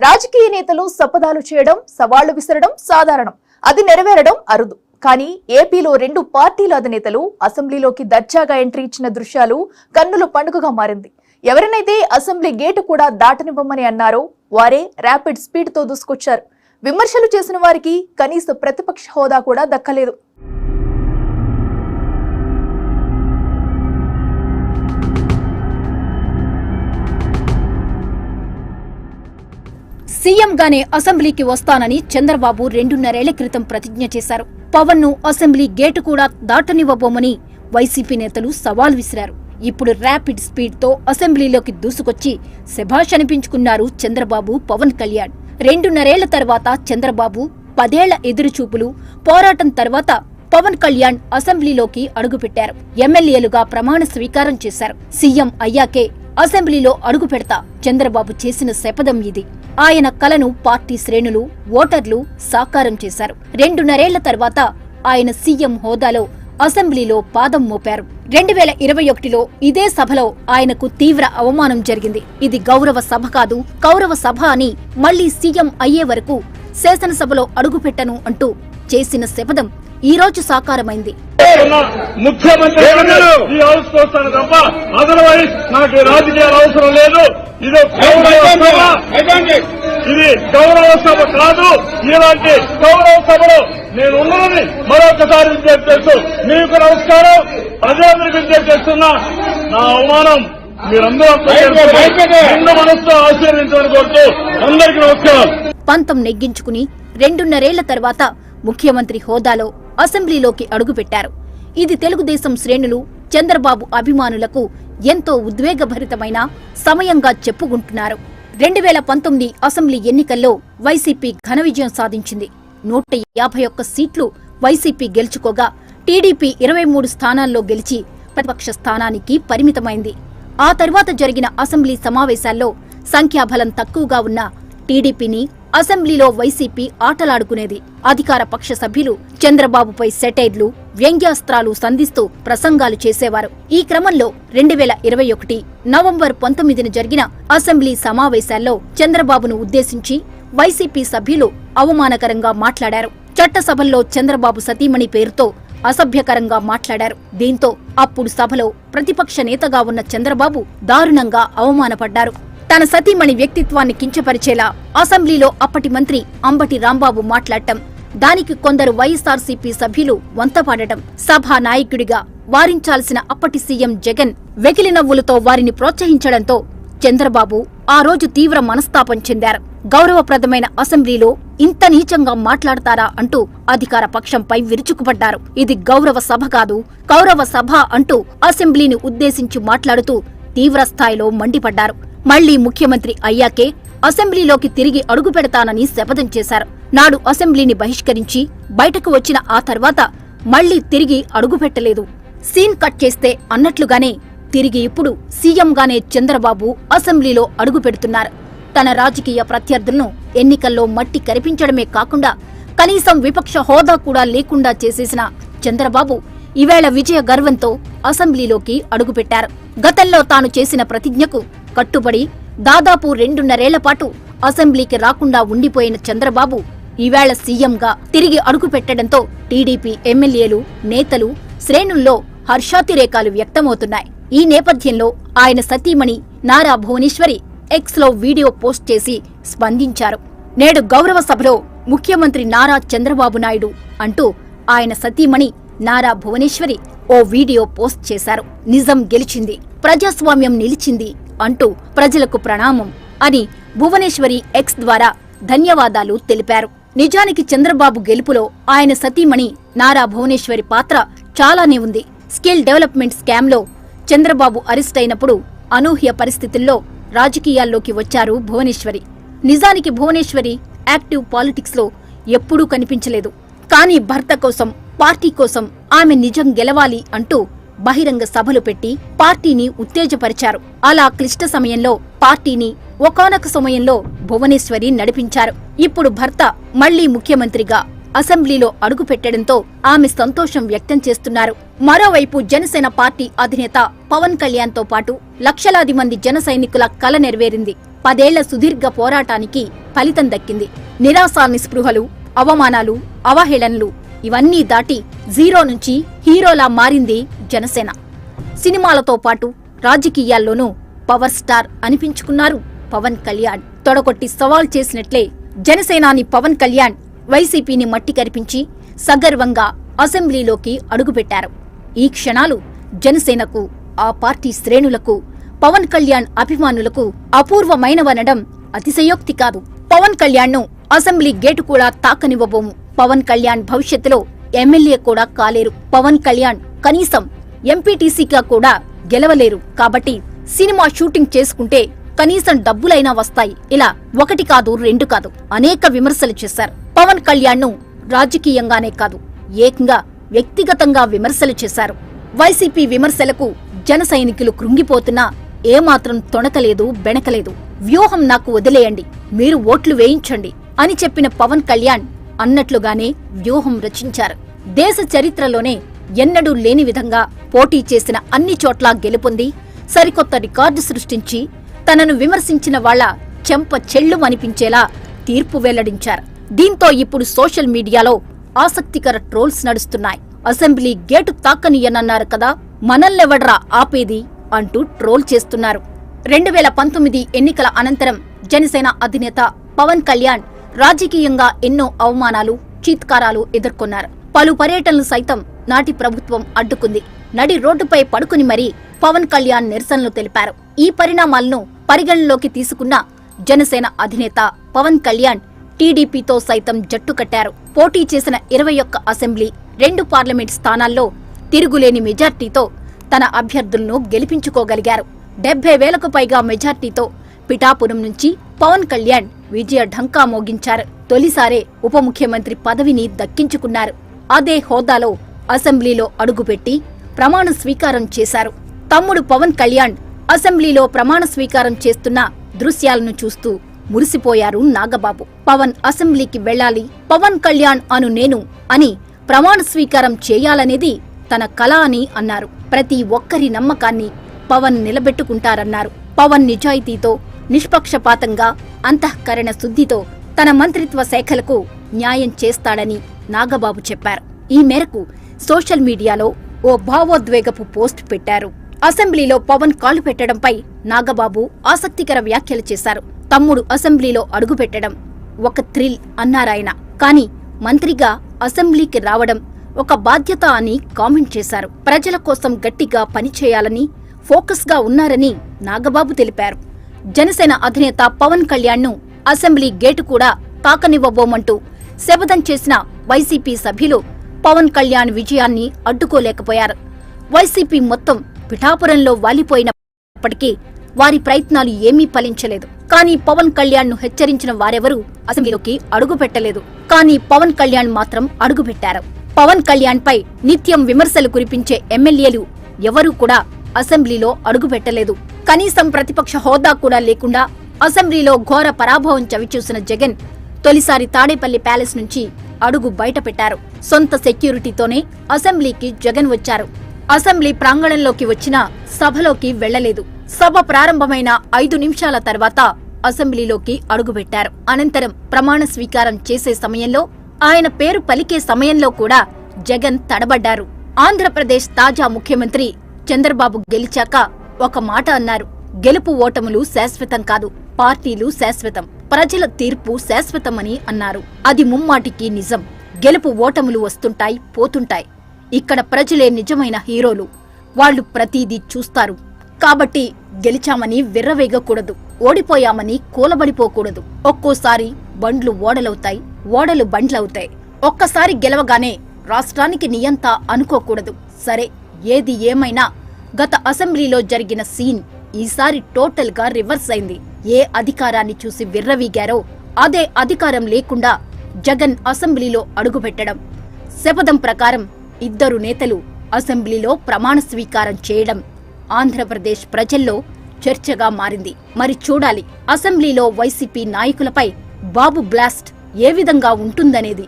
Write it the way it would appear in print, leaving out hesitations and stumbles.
రాజకీయ నేతలు శపథాలు చేయడం, సవాళ్లు విసరడం సాధారణం. అది నెరవేరడం అరుదు. కానీ ఏపీలో రెండు పార్టీల అధినేతలు అసెంబ్లీలోకి దర్జాగా ఎంట్రీ ఇచ్చిన దృశ్యాలు కన్నుల పండుగగా మారింది. ఎవరినైతే అసెంబ్లీ గేటు కూడా దాటనివ్వమని అన్నారో వారే ర్యాపిడ్ స్పీడ్ తో దూసుకొచ్చారు. విమర్శలు చేసిన వారికి కనీస ప్రతిపక్ష హోదా కూడా దక్కలేదు. సీఎంగానే అసెంబ్లీకి వస్తానని చంద్రబాబు 2.5 ఏళ్ల క్రితం ప్రతిజ్ఞ చేశారు. పవన్ ను అసెంబ్లీ గేటు కూడా దాటనివ్వబోమని వైసీపీ నేతలు సవాల్ విసిరారు. ఇప్పుడు ర్యాపిడ్ స్పీడ్ తో అసెంబ్లీలోకి దూసుకొచ్చి శభాష్ అనిపించుకున్నారు చంద్రబాబు, పవన్ కళ్యాణ్. 2.5 ఏళ్ల తర్వాత చంద్రబాబు 10 ఏళ్ల ఎదురుచూపులు, పోరాటం తర్వాత పవన్ కళ్యాణ్ అసెంబ్లీలోకి అడుగుపెట్టారు. ఎమ్మెల్యేలుగా ప్రమాణ స్వీకారం చేశారు. సీఎం అయ్యాకే అసెంబ్లీలో అడుగు పెడతా చంద్రబాబు చేసిన శపథం ఇది. ఆయన కలను పార్టీ శ్రేణులు, ఓటర్లు సాకారం చేశారు. 2.5 ఏళ్ల తర్వాత ఆయన సీఎం హోదాలో అసెంబ్లీలో పాదం మోపారు. 2021లో ఇదే సభలో ఆయనకు తీవ్ర అవమానం జరిగింది. ఇది గౌరవ సభ కాదు, కౌరవ సభ అని మళ్లీ సీఎం అయ్యే వరకు శాసనసభలో అడుగుపెట్టను అంటూ చేసిన శపథం ఈ రోజు సాకారమైంది. ముఖ్యమంత్రి ఈ హౌస్ వస్తాను తప్ప అదర్వైజ్ నాకు రాజకీయాలు అవసరం లేదు. ఇది గౌరవ సభ కాదు. ఇలాంటి గౌరవ సభలో నేను ఉన్నదని మరొకసారి విజ్ఞప్తి చేస్తూ మీకు నమస్కారం. ప్రజలందరికీ విజ్ఞప్తి చేస్తున్నా, నా అవమానం మీరందరూ నిన్న మనసుతో ఆశీర్వదించాలని కోరుతూ అందరికీ నమస్కారం. పంతం నెగ్గించుకుని 2.5 ఏళ్ల తర్వాత ముఖ్యమంత్రి హోదాలో అసెంబ్లీలోకి అడుగుపెట్టారు. ఇది తెలుగుదేశం శ్రేణులు, చంద్రబాబు అభిమానులకు ఎంతో ఉద్వేగభరితమైన సమయంగా చెప్పుకుంటున్నారు. 2019 అసెంబ్లీ ఎన్నికల్లో వైసీపీ ఘన విజయం సాధించింది. 151 సీట్లు వైసీపీ గెలుచుకోగా టీడీపీ 23 స్థానాల్లో గెలిచి ప్రతిపక్ష స్థానానికి పరిమితమైంది. ఆ తర్వాత జరిగిన అసెంబ్లీ సమావేశాల్లో సంఖ్యాబలం తక్కువగా ఉన్న టీడీపీని అసెంబ్లీలో వైసీపీ ఆటలాడుకునేది. అధికార పక్ష సభ్యులు చంద్రబాబుపై సెటైర్లు, వ్యంగ్యాస్త్రాలు సంధిస్తూ ప్రసంగాలు చేసేవారు. ఈ క్రమంలో 2021 నవంబర్ 19న జరిగిన అసెంబ్లీ సమావేశాల్లో చంద్రబాబును ఉద్దేశించి వైసీపీ సభ్యులు అవమానకరంగా మాట్లాడారు. చట్టసభల్లో చంద్రబాబు సతీమణి పేరుతో అసభ్యకరంగా మాట్లాడారు. దీంతో అప్పుడు సభలో ప్రతిపక్ష నేతగా ఉన్న చంద్రబాబు దారుణంగా అవమానపడ్డారు. తన సతీమణి వ్యక్తిత్వాన్ని కించపరిచేలా అసెంబ్లీలో అప్పటి మంత్రి అంబటి రాంబాబు మాట్లాడటం, దానికి కొందరు వైఎస్ఆర్సీపీ సభ్యులు వంతపాడటం, సభా నాయకుడిగా వారించాల్సిన అప్పటి సీఎం జగన్ వెకిలి నవ్వులతో వారిని ప్రోత్సహించడంతో చంద్రబాబు ఆ రోజు తీవ్ర మనస్తాపం చెందారు. గౌరవప్రదమైన అసెంబ్లీలో ఇంత నీచంగా మాట్లాడతారా అంటూ అధికార పక్షంపై విరుచుకుపడ్డారు. ఇది గౌరవ సభ కాదు, కౌరవ సభ అంటూ అసెంబ్లీని ఉద్దేశించి మాట్లాడుతూ తీవ్రస్థాయిలో మండిపడ్డారు. మళ్లీ ముఖ్యమంత్రి అయ్యాకే అసెంబ్లీలోకి తిరిగి అడుగు పెడతానని శపథం చేశారు. నాడు అసెంబ్లీని బహిష్కరించి బయటకు వచ్చిన ఆ తర్వాత మళ్లీ తిరిగి అడుగుపెట్టలేదు. సీన్ కట్ చేస్తే అన్నట్లుగానే తిరిగి ఇప్పుడు సీఎంగానే చంద్రబాబు అసెంబ్లీలో అడుగు పెడుతున్నారు. తన రాజకీయ ప్రత్యర్థులను ఎన్నికల్లో మట్టి కరిపించడమే కాకుండా కనీసం విపక్ష హోదా కూడా లేకుండా చేసేసిన చంద్రబాబు ఈవేళ విజయ గర్వంతో అసెంబ్లీలోకి అడుగుపెట్టారు. గతంలో తాను చేసిన ప్రతిజ్ఞకు కట్టుబడి దాదాపు 2.5 ఏళ్ల పాటు అసెంబ్లీకి రాకుండా ఉండిపోయిన చంద్రబాబు ఈవేళ సీఎంగా తిరిగి అడుగు పెట్టడంతో టీడీపీ ఎమ్మెల్యేలు, నేతలు, శ్రేణుల్లో హర్షాతిరేకాలు వ్యక్తమవుతున్నాయి. ఈ నేపథ్యంలో ఆయన సతీమణి నారా భువనేశ్వరి ఎక్స్ లో వీడియో పోస్ట్ చేసి స్పందించారు. నేడు గౌరవ సభలో ముఖ్యమంత్రి నారా చంద్రబాబు నాయుడు అంటూ ఆయన సతీమణి నారా భువనేశ్వరి ఓ వీడియో పోస్ట్ చేశారు. నిజం గెలిచింది, ప్రజాస్వామ్యం నిలిచింది అంటూ ప్రజలకు ప్రణామం అని భువనేశ్వరి ఎక్స్ ద్వారా ధన్యవాదాలు తెలిపారు. నిజానికి చంద్రబాబు గెలుపులో ఆయన సతీమణి నారా భువనేశ్వరి పాత్ర చాలానే ఉంది. స్కిల్ డెవలప్మెంట్ స్కామ్లో చంద్రబాబు అరెస్ట్ అయినప్పుడు అనూహ్య పరిస్థితుల్లో రాజకీయాల్లోకి వచ్చారు భువనేశ్వరి. నిజానికి భువనేశ్వరి యాక్టివ్ పాలిటిక్స్ లో ఎప్పుడూ కనిపించలేదు. కానీ భర్త కోసం, పార్టీ కోసం ఆమె నిజం గెలవాలి అంటూ బహిరంగ సభలు పెట్టి పార్టీని ఉత్తేజపరిచారు. అలా క్లిష్ట సమయంలో పార్టీని ఒకానొక సమయంలో భువనేశ్వరి నడిపించారు. ఇప్పుడు భర్త మళ్లీ ముఖ్యమంత్రిగా అసెంబ్లీలో అడుగుపెట్టడంతో ఆమె సంతోషం వ్యక్తం చేస్తున్నారు. మరోవైపు జనసేన పార్టీ అధినేత పవన్ కళ్యాణ్ తో పాటు లక్షలాది మంది జన సైనికుల కల నెరవేరింది. 10 ఏళ్ల సుదీర్ఘ పోరాటానికి ఫలితం దక్కింది. నిరాశ నిస్పృహలు, అవమానాలు, అవహేళనలు ఇవన్నీ దాటి జీరో నుంచి హీరోలా మారింది జనసేన. సినిమాలతో పాటు రాజకీయాల్లోనూ పవర్ స్టార్ అనిపించుకున్నారు పవన్ కళ్యాణ్. తొడగొట్టి సవాల్ చేసినట్లే జనసేనాని పవన్ కళ్యాణ్ వైసీపీని మట్టి కరిపించి సగర్వంగా అసెంబ్లీలోకి అడుగుపెట్టారు. ఈ క్షణాలు జనసేనకు, ఆ పార్టీ శ్రేణులకు, పవన్ కళ్యాణ్ అభిమానులకు అపూర్వమైనవనడం అతిశయోక్తి కాదు. పవన్ కళ్యాణ్ ను అసెంబ్లీ గేటు కూడా తాకనివ్వబోము. పవన్ కళ్యాణ్ భవిష్యత్తులో ఎమ్మెల్యే కూడా కాలేరు. పవన్ కళ్యాణ్ కనీసం ఎంపీటీసీగా కూడా గెలవలేరు. కాబట్టి సినిమా షూటింగ్ చేసుకుంటే కనీసం డబ్బులైనా వస్తాయి. ఇలా 1 కాదు 2 కాదు అనేక విమర్శలు చేశారు. పవన్ కళ్యాణ్ ను రాజకీయంగానే కాదు, ఏకంగా వ్యక్తిగతంగా విమర్శలు చేశారు. వైసీపీ విమర్శలకు జన సైనికులు కృంగిపోతున్నా ఏమాత్రం తొణకలేదు, బెణకలేదు. వ్యూహం నాకు వదిలేయండి, మీరు ఓట్లు వేయించండి అని చెప్పిన పవన్ కళ్యాణ్ అన్నట్లుగానే వ్యూహం రచించారు. దేశ చరిత్రలోనే ఎన్నడూ లేని విధంగా పోటీ చేసిన అన్ని చోట్ల గెలుపొంది సరికొత్త రికార్డు సృష్టించి తనను విమర్శించిన వాళ్ల చెంప చెళ్లుమనిపించేలా తీర్పు వెల్లడించారు. దీంతో ఇప్పుడు సోషల్ మీడియాలో ఆసక్తికర ట్రోల్స్ నడుస్తున్నాయి. అసెంబ్లీ గేటు తాకనియనన్నారు కదా, మనల్నెవడ్రా ఆపేది అంటూ ట్రోల్ చేస్తున్నారు. 2019 ఎన్నికల అనంతరం జనసేన అధినేత పవన్ కళ్యాణ్ రాజకీయంగా ఎన్నో అవమానాలు, చీత్కారాలు ఎదుర్కొన్నారు. పలు పర్యటనలు సైతం నాటి ప్రభుత్వం అడ్డుకుంది. నడి రోడ్డుపై పడుకుని మరీ పవన్ కళ్యాణ్ నిరసనలు తెలిపారు. ఈ పరిణామాలను పరిగణలోకి తీసుకున్న జనసేన అధినేత పవన్ కళ్యాణ్ టీడీపీతో సైతం జట్టు కట్టారు. పోటీ చేసిన 21 అసెంబ్లీ, 2 పార్లమెంట్ స్థానాల్లో తిరుగులేని మెజార్టీతో తన అభ్యర్థులను గెలిపించుకోగలిగారు. 70,000కు పైగా మెజార్టీతో పిఠాపురం నుంచి పవన్ కళ్యాణ్ విజయ ఢంకా మోగించారు. తొలిసారే ఉప ముఖ్యమంత్రి పదవిని దక్కించుకున్నారు. అదే హోదాలో అసెంబ్లీలో అడుగుపెట్టి ప్రమాణ స్వీకారం చేశారు. తమ్ముడు పవన్ కళ్యాణ్ అసెంబ్లీలో ప్రమాణ స్వీకారం చేస్తున్న దృశ్యాలను చూస్తూ మురిసిపోయారు నాగబాబు. పవన్ అసెంబ్లీకి వెళ్లాలి, పవన్ కళ్యాణ్ అను నేను అని ప్రమాణ స్వీకారం చేయాలనేది తన కల అని అన్నారు. ప్రతి ఒక్కరి నమ్మకాన్ని పవన్ నిలబెట్టుకుంటారన్నారు. పవన్ నిజాయితీతో, నిష్పక్షపాతంగా, అంతఃకరణ శుద్ధితో తన మంత్రిత్వ శాఖలకు న్యాయం చేస్తాడని నాగబాబు చెప్పారు. ఈ మేరకు సోషల్ మీడియాలో ఓ భావోద్వేగపు పోస్ట్ పెట్టారు. అసెంబ్లీలో పవన్ కాలు పెట్టడంపై నాగబాబు ఆసక్తికర వ్యాఖ్యలు చేశారు. తమ్ముడు అసెంబ్లీలో అడుగుపెట్టడం ఒక థ్రిల్ అన్నారాయన. కానీ మంత్రిగా అసెంబ్లీకి రావడం ఒక బాధ్యత అని కామెంట్ చేశారు. ప్రజల కోసం గట్టిగా పనిచేయాలని ఫోకస్ గా ఉన్నారని నాగబాబు తెలిపారు. జనసేన అధినేత పవన్ కళ్యాణ్ ను అసెంబ్లీ గేటు కూడా తాకనివ్వబోమంటూ శపథం చేసిన వైసీపీ సభ్యులు పవన్ కళ్యాణ్ విజయాన్ని అడ్డుకోలేకపోయారు. వైసీపీ మొత్తం పిఠాపురంలో వాలిపోయినప్పటికీ వారి ప్రయత్నాలు ఏమీ ఫలించలేదు. కానీ పవన్ కళ్యాణ్ ను హెచ్చరించిన వారెవరూ అసెంబ్లీలోకి అడుగుపెట్టలేదు. కానీ పవన్ కళ్యాణ్ మాత్రం అడుగుపెట్టారు. పవన్ కళ్యాణ్ పై నిత్యం విమర్శలు కురిపించే ఎమ్మెల్యేలు ఎవరూ కూడా అసెంబ్లీలో అడుగుపెట్టలేదు. కనీసం ప్రతిపక్ష హోదా కూడా లేకుండా అసెంబ్లీలో ఘోర పరాభవం చవిచూసిన జగన్ తొలిసారి తాడేపల్లి ప్యాలెస్ నుంచి అడుగు బయటపెట్టారు. సొంత సెక్యూరిటీతోనే అసెంబ్లీకి జగన్ వచ్చారు. అసెంబ్లీ ప్రాంగణంలోకి వచ్చినా సభలోకి వెళ్లలేదు. సభ ప్రారంభమైన 5 నిమిషాల తర్వాత అసెంబ్లీలోకి అడుగుపెట్టారు. అనంతరం ప్రమాణ స్వీకారం చేసే సమయంలో, ఆయన పేరు పలికే సమయంలో కూడా జగన్ తడబడ్డారు. ఆంధ్రప్రదేశ్ తాజా ముఖ్యమంత్రి చంద్రబాబు గెలిచాక ఒక మాట అన్నారు. గెలుపు ఓటములు శాశ్వతం కాదు, పార్టీలు శాశ్వతం, ప్రజల తీర్పు శాశ్వతమని అన్నారు. అది ముమ్మాటికి నిజం. గెలుపు ఓటములు వస్తుంటాయి, పోతుంటాయి. ఇక్కడ ప్రజలే నిజమైన హీరోలు. వాళ్లు ప్రతిదీ చూస్తారు. కాబట్టి గెలిచామని విర్రవేగకూడదు, ఓడిపోయామని కూలబడిపోకూడదు. ఒక్కోసారి బండ్లు ఓడలవుతాయి, ఓడలు బండ్లవుతాయి. ఒక్కసారి గెలవగానే రాష్ట్రానికి నియంత అనుకోకూడదు. సరే, ఏది ఏమైనా గత అసెంబ్లీలో జరిగిన సీన్ ఈసారి టోటల్ గా రివర్స్ అయింది. ఏ అధికారాన్ని చూసి విర్రవీగారో అదే అధికారం లేకుండా జగన్ అసెంబ్లీలో అడుగుపెట్టడం, శపథం ప్రకారం 2 నేతలు అసెంబ్లీలో ప్రమాణ స్వీకారం చేయడం ఆంధ్రప్రదేశ్ ప్రజల్లో చర్చగా మారింది. మరి చూడాలి అసెంబ్లీలో వైసీపీ నాయకులపై బాబు బ్లాస్ట్ ఏ విధంగా ఉంటుందనేది.